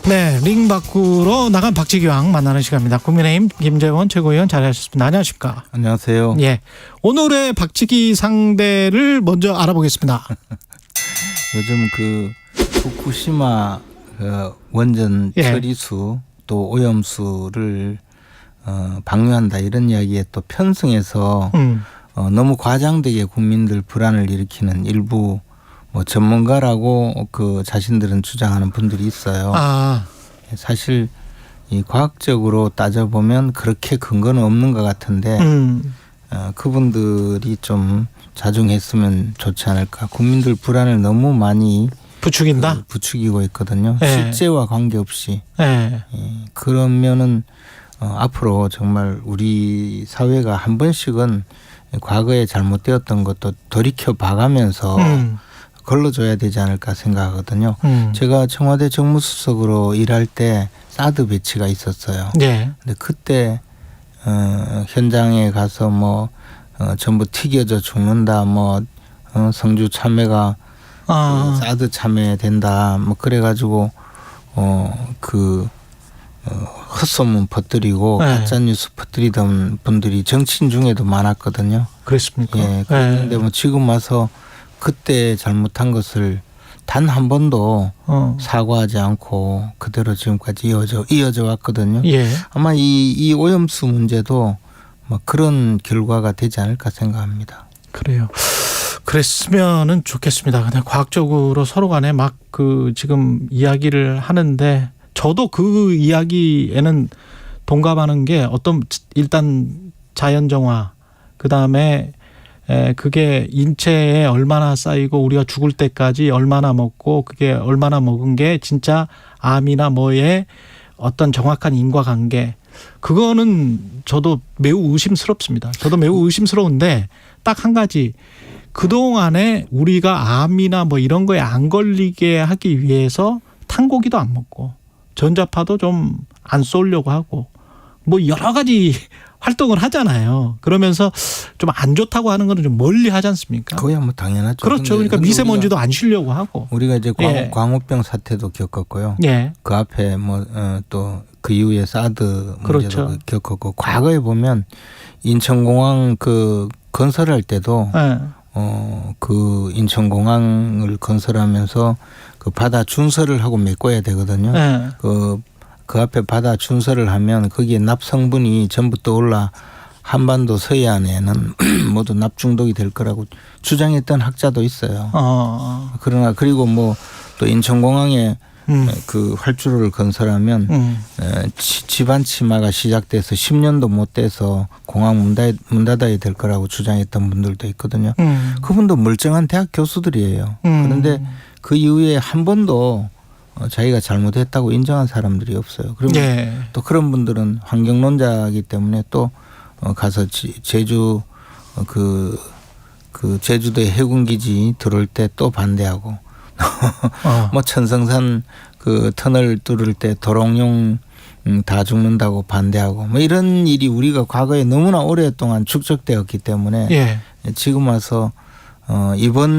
네, 링 밖으로 나간 박지기왕 만나는 시간입니다. 국민의힘 김재원 최고위원 자리하셨습니다. 안녕하십니까? 안녕하세요. 예, 오늘의 박지기 상대를 먼저 알아보겠습니다. 요즘 그 후쿠시마 원전 예. 처리수 또 오염수를 방류한다 이런 이야기에 또 편승해서 너무 과장되게 국민들 불안을 일으키는 일부 뭐 전문가라고 그 자신들은 주장하는 분들이 있어요. 사실 이 과학적으로 따져보면 그렇게 근거는 없는 것 같은데 그분들이 좀 자중했으면 좋지 않을까. 국민들 불안을 너무 많이 부추긴다. 부추기고 있거든요. 네. 실제와 관계없이. 네. 그러면은 앞으로 정말 우리 사회가 한 번씩은 과거에 잘못되었던 것도 돌이켜 봐가면서 걸러줘야 되지 않을까 생각하거든요. 제가 청와대 정무수석으로 일할 때 사드 배치가 있었어요. 네. 근데 그때 현장에 가서 뭐 전부 튀겨져 죽는다, 뭐 성주 참외가 사드 참외된다, 뭐 그래가지고 헛소문 퍼뜨리고 네. 가짜 뉴스 퍼뜨리던 분들이 정치인 중에도 많았거든요. 그렇습니까? 예. 그런데 뭐 지금 와서 그때 잘못한 것을 단 한 번도 사과하지 않고 그대로 지금까지 이어져 왔거든요. 예. 아마 이 오염수 문제도 뭐 그런 결과가 되지 않을까 생각합니다. 그래요. 그랬으면은 좋겠습니다. 그냥 과학적으로 서로 간에 막 지금 이야기를 하는데 저도 그 이야기에는 동감하는 게 일단 자연정화 그다음에 그게 인체에 얼마나 쌓이고 우리가 죽을 때까지 얼마나 먹고 그게 얼마나 먹은 게 진짜 암이나 뭐에 어떤 정확한 인과관계 그거는 저도 매우 의심스럽습니다. 저도 매우 의심스러운데 딱 한 가지 그동안에 우리가 암이나 뭐 이런 거에 안 걸리게 하기 위해서 탄고기도 안 먹고 전자파도 좀 안 쏘려고 하고 뭐 여러 가지 활동을 하잖아요. 그러면서 좀 안 좋다고 하는 거는 좀 멀리 하지 않습니까? 그거야 뭐 당연하죠. 그렇죠. 그러니까 미세먼지도 안 쉬려고 하고. 우리가 이제 예. 광우병 사태도 겪었고요. 예. 그 앞에 뭐 또 그 이후에 사드 문제도 그렇죠. 겪었고 과거에 보면 인천공항 그 건설할 때도 예. 그 인천공항을 건설하면서 그 바다 준설을 하고 메꿔야 되거든요. 예. 그 앞에 바다 준설을 하면 거기에 납 성분이 전부 떠올라 한반도 서해안에는 모두 납 중독이 될 거라고 주장했던 학자도 있어요. 그러나 그리고 뭐 또 인천공항에 그 활주로를 건설하면 집안 치마가 시작돼서 10년도 못 돼서 공항 문 닫아야 될 거라고 주장했던 분들도 있거든요. 그분도 멀쩡한 대학 교수들이에요. 그런데 그 이후에 한 번도 자기가 잘못했다고 인정한 사람들이 없어요. 그러면 예. 또 그런 분들은 환경론자이기 때문에 또 가서 제주 제주도의 해군기지 들어올 때 또 반대하고 뭐 천성산 그 터널 뚫을 때 도롱뇽 다 죽는다고 반대하고 뭐 이런 일이 우리가 과거에 너무나 오랫동안 축적되었기 때문에 예. 지금 와서 이번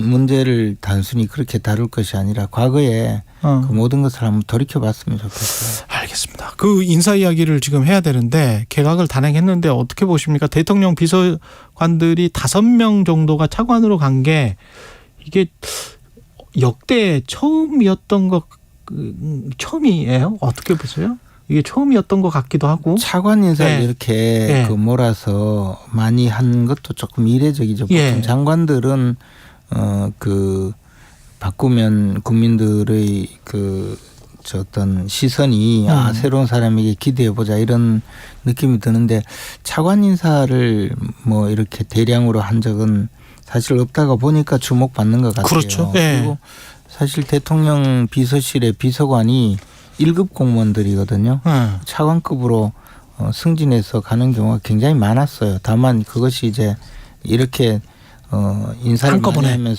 문제를 단순히 그렇게 다룰 것이 아니라 과거에 그 모든 것을 한번 돌이켜봤으면 좋겠어요. 알겠습니다. 그 인사 이야기를 지금 해야 되는데 개각을 단행했는데 어떻게 보십니까? 대통령 비서관들이 5명 정도가 차관으로 간 게 이게 역대 처음이에요? 어떻게 보세요? 이게 처음이었던 것 같기도 하고. 차관 인사를 네. 이렇게 네. 몰아서 많이 한 것도 조금 이례적이죠. 보통 예. 장관들은 바꾸면 국민들의 어떤 시선이 새로운 사람에게 기대해 보자 이런 느낌이 드는데 차관 인사를 뭐 이렇게 대량으로 한 적은 사실 없다가 보니까 주목받는 것 같아요. 그렇죠. 예. 그리고 사실 대통령 비서실의 비서관이 1급 공무원들이거든요. 차관급으로 승진해서 가는 경우가 굉장히 많았어요. 다만 그것이 이제 이렇게 인사를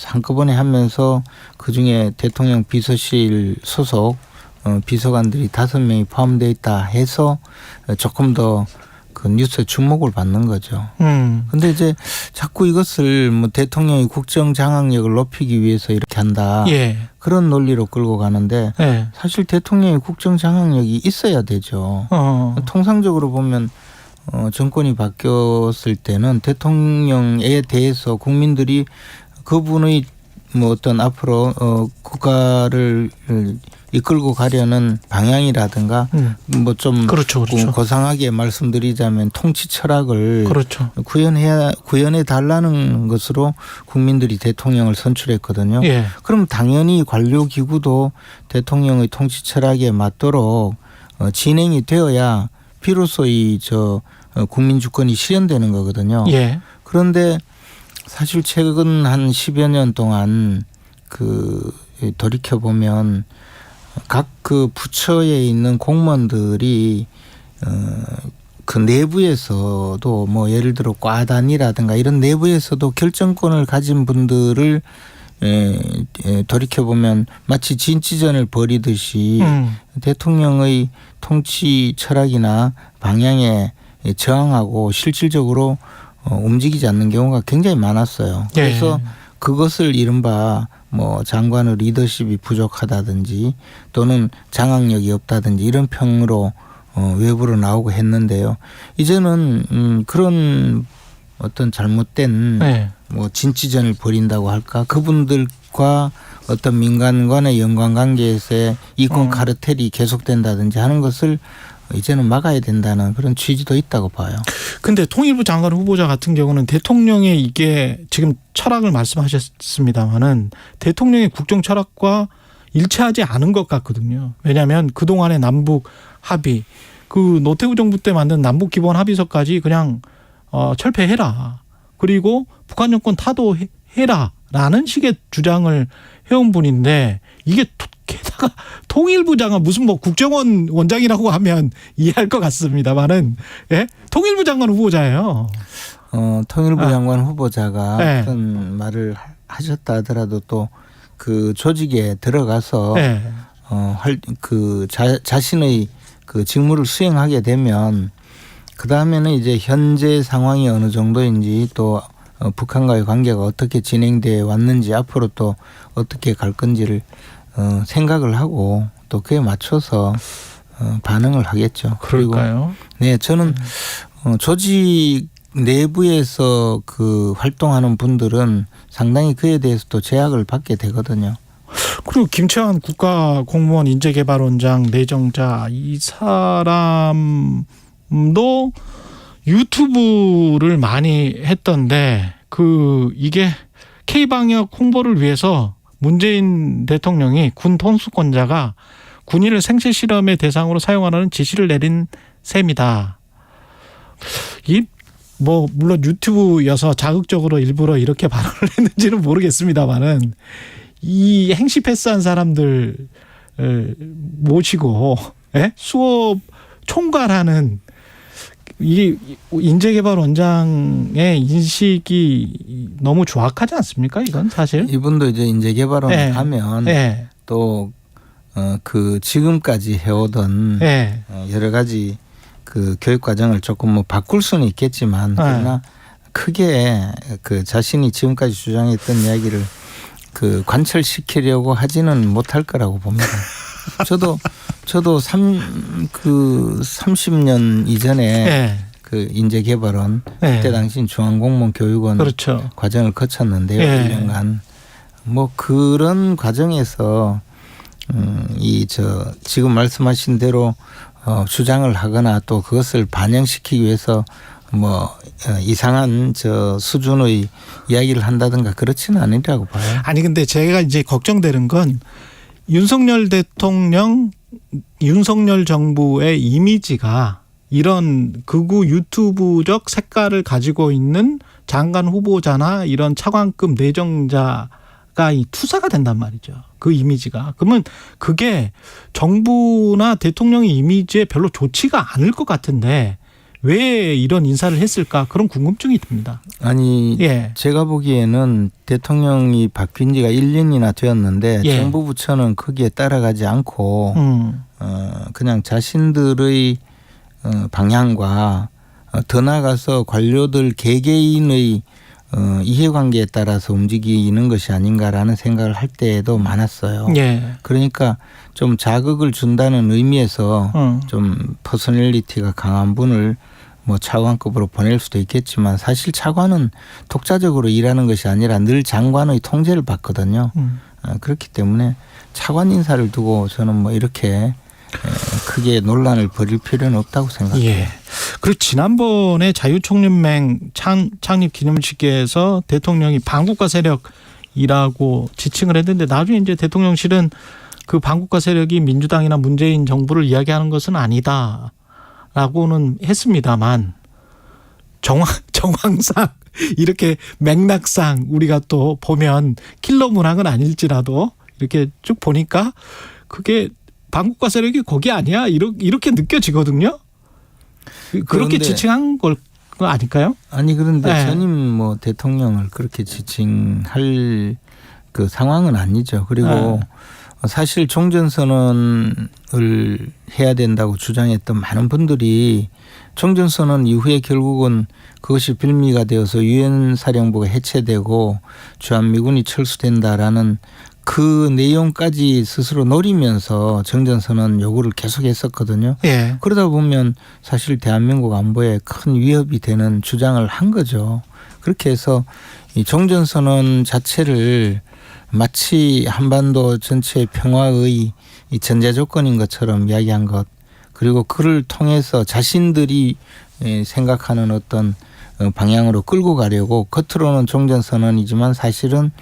한꺼번에 하면서 그중에 대통령 비서실 소속 비서관들이 5명이 포함되어 있다 해서 조금 더 그 뉴스에 주목을 받는 거죠. 근데 이제 자꾸 이것을 뭐 대통령이 국정 장악력을 높이기 위해서 이렇게 한다. 예. 그런 논리로 끌고 가는데 예. 사실 대통령이 국정 장악력이 있어야 되죠. 통상적으로 보면 정권이 바뀌었을 때는 대통령에 대해서 국민들이 그분의 뭐 어떤 앞으로 국가를 이끌고 가려는 방향이라든가 뭐 좀 그렇죠, 그렇죠. 고상하게 말씀드리자면 통치 철학을 그렇죠. 구현해 달라는 것으로 국민들이 대통령을 선출했거든요. 예. 그럼 당연히 관료 기구도 대통령의 통치 철학에 맞도록 진행이 되어야 비로소 이 국민 주권이 실현되는 거거든요. 예. 그런데 사실 최근 한 10여 년 동안 돌이켜 보면 각 그 부처에 있는 공무원들이 그 내부에서도 뭐 예를 들어 과단이라든가 이런 내부에서도 결정권을 가진 분들을 돌이켜 보면 마치 진치전을 벌이듯이 대통령의 통치 철학이나 방향에 저항하고 실질적으로 움직이지 않는 경우가 굉장히 많았어요. 그래서 그것을 이른바 뭐 장관의 리더십이 부족하다든지 또는 장악력이 없다든지 이런 평으로 외부로 나오고 했는데요. 이제는 그런 어떤 잘못된 뭐 진치전을 벌인다고 할까 그분들과 어떤 민간 간의 연관관계에서의 이권 카르텔이 계속된다든지 하는 것을 이제는 막아야 된다는 그런 취지도 있다고 봐요. 근데 통일부 장관 후보자 같은 경우는 대통령의 이게 지금 철학을 말씀하셨습니다마는 대통령의 국정 철학과 일치하지 않은 것 같거든요. 왜냐하면 그동안의 남북 합의, 그 노태우 정부 때 만든 남북 기본 합의서까지 그냥 철폐해라. 그리고 북한 정권 타도해라라는 식의 주장을 해온 분인데 이게 게다가 통일부 장관 무슨 뭐 국정원 원장이라고 하면 이해할 것 같습니다만은 예? 통일부 장관 후보자예요. 통일부 장관 후보자가 어떤 말을 하셨다 하더라도 또 그 조직에 들어가서 자신의 그 직무를 수행하게 되면 그 다음에는 이제 현재 상황이 어느 정도인지 또 북한과의 관계가 어떻게 진행되어 왔는지 앞으로 또 어떻게 갈 건지를 생각을 하고 또 그에 맞춰서 반응을 하겠죠. 그럴까요? 그리고 네, 저는 조직 내부에서 그 활동하는 분들은 상당히 그에 대해서도 제약을 받게 되거든요. 그리고 김채환 국가공무원 인재개발원장 내정자 이 사람도 유튜브를 많이 했던데 이게 K방역 홍보를 위해서 문재인 대통령이 군 통수권자가 군인을 생체 실험의 대상으로 사용하라는 지시를 내린 셈이다. 뭐 물론 유튜브여서 자극적으로 일부러 이렇게 발언을 했는지는 모르겠습니다만은 이 행시 패스한 사람들 모시고 수업 총괄하는 이 인재개발원장의 인식이 너무 조악하지 않습니까? 이건 사실 이분도 이제 인재개발원 가면 또 그 지금까지 해오던 여러 가지 그 교육 과정을 조금 뭐 바꿀 수는 있겠지만 그러나 크게 그 자신이 지금까지 주장했던 이야기를 그 관철시키려고 하지는 못할 거라고 봅니다. 저도 30년 이전에 그 인재개발원 그때 당시 중앙공무원교육원 그렇죠. 과정을 거쳤는데요. 1년간 뭐 그런 과정에서 지금 말씀하신 대로 주장을 하거나 또 그것을 반영시키기 위해서 뭐 이상한 수준의 이야기를 한다든가 그렇지는 않으리라고 봐요. 아니 근데 제가 이제 걱정되는 건 윤석열 대통령, 윤석열 정부의 이미지가 이런 극우 유튜브적 색깔을 가지고 있는 장관 후보자나 이런 차관급 내정자가 이 투사가 된단 말이죠. 그 이미지가. 그러면 그게 정부나 대통령의 이미지에 별로 좋지가 않을 것 같은데 왜 이런 인사를 했을까 그런 궁금증이 듭니다. 아니 제가 보기에는 대통령이 바뀐 지가 1년이나 되었는데 정부 부처는 거기에 따라가지 않고 그냥 자신들의 방향과 더 나아가서 관료들 개개인의 이해관계에 따라서 움직이는 것이 아닌가라는 생각을 할 때도 많았어요. 예. 그러니까 좀 자극을 준다는 의미에서 좀 퍼스널리티가 강한 분을 뭐 차관급으로 보낼 수도 있겠지만 사실 차관은 독자적으로 일하는 것이 아니라 늘 장관의 통제를 받거든요. 그렇기 때문에 차관 인사를 두고 저는 뭐 이렇게 크게 논란을 벌일 필요는 없다고 생각해요. 예. 그리고 지난번에 자유총연맹 창립 기념식에서 대통령이 반국가 세력이라고 지칭을 했는데 나중에 이제 대통령실은 그 반국가 세력이 민주당이나 문재인 정부를 이야기하는 것은 아니다라고는 했습니다만 정황상 이렇게 맥락상 우리가 또 보면 킬러 문항은 아닐지라도 이렇게 쭉 보니까 그게 반국가 세력이 거기 아니야 이렇게 느껴지거든요. 그렇게 지칭한 걸 아닐까요? 아니 그런데 네. 전임 뭐 대통령을 그렇게 지칭할 그 상황은 아니죠. 그리고 사실 종전선언을 해야 된다고 주장했던 많은 분들이 종전선언 이후에 결국은 그것이 빌미가 되어서 유엔 사령부가 해체되고 주한미군이 철수된다라는 그 내용까지 스스로 노리면서 정전선언 요구를 계속했었거든요. 예. 그러다 보면 사실 대한민국 안보에 큰 위협이 되는 주장을 한 거죠. 그렇게 해서 이 종전선언 자체를 마치 한반도 전체의 평화의 이 전제 조건인 것처럼 이야기한 것, 그리고 그를 통해서 자신들이 생각하는 어떤 방향으로 끌고 가려고 겉으로는 종전선언이지만 사실은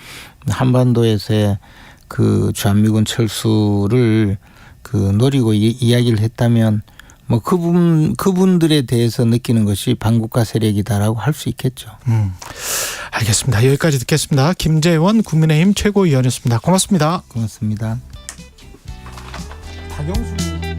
한반도에서의 그 주한미군 철수를 그 노리고 이야기를 했다면 뭐 그분들에 대해서 느끼는 것이 반국가 세력이다라고 할 수 있겠죠. 알겠습니다. 여기까지 듣겠습니다. 김재원 국민의힘 최고위원이었습니다. 고맙습니다. 고맙습니다. 박영수